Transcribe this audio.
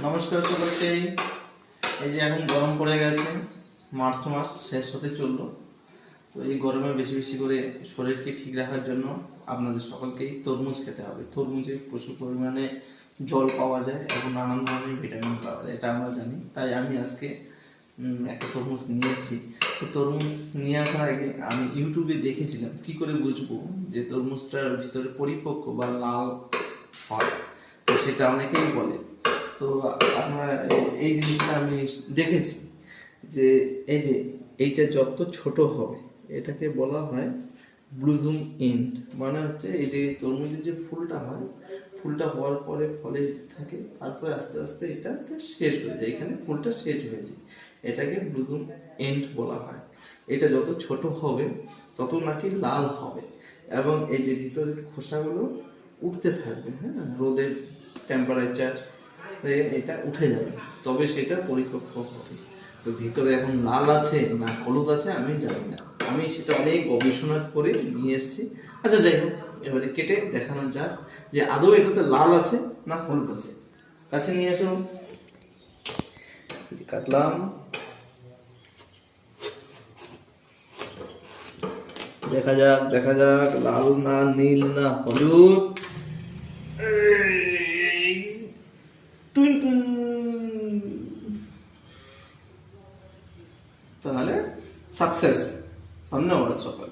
নমস্কার সকলকেই। এই যে এখন গরম পড়ে গেছে, মার্চ মাস শেষ হতে চললো। তো এই গরমে বেশি বেশি করে শরীরকে ঠিক রাখার জন্য আপনাদের সকলকেই তরমুজ খেতে হবে। তরমুজে প্রচুর পরিমাণে জল পাওয়া যায় এবং নানান ধরনের ভিটামিন পাওয়া যায়, এটা আমরা জানি। তাই আমি আজকে একটা তরমুজ নিয়ে এসেছি। তো তরমুজ নিয়ে আসার আগে আমি ইউটিউবে দেখেছিলাম কি করে বুঝবো যে তরমুজটার ভিতরে পরিপক্ক বা লাল হয়। তো সেটা অনেকেই বলে। তো আপনারা এই জিনিসটা আমি দেখেছি যে এইটা যত ছোট হবে এটাকে বলা হয় ব্লুজুম এন্ড। মানে হচ্ছে এই যে তরমুজের যে ফুলটা হয়, ফুলটা হওয়ার পরে ফলে থাকে, তারপরে আস্তে আস্তে এটা শেষ হয়ে যায়, এখানে ফুলটা শেষ হয়েছে, এটাকে ব্লুজুম এন্ড বলা হয়। এটা যত ছোট হবে তত নাকি লাল হবে এবং এই যে ভিতরের খোসাগুলো উঠতে থাকবে। হ্যাঁ, রোদের টেম্পারেচার এটা উঠে যাবে, তবে সেটা পরিপক্ক হবে। তো ভিতরে এখন লাল আছে না হলুদ আছে আমি জানি না, আমি সেটা অনেক গবেষণা করে নিয়ে এসেছি। আচ্ছা যাই হোক, এবারে কেটে দেখানো যাক যে আদৌ এটাতে লাল আছে না হলুদ আছে। কাছে নিয়ে আসো, কাটলাম, দেখা যাক দেখা যাক লাল না নীল না হলুদ। তাহলে সাকসেস। ধন্যবাদ সকাল।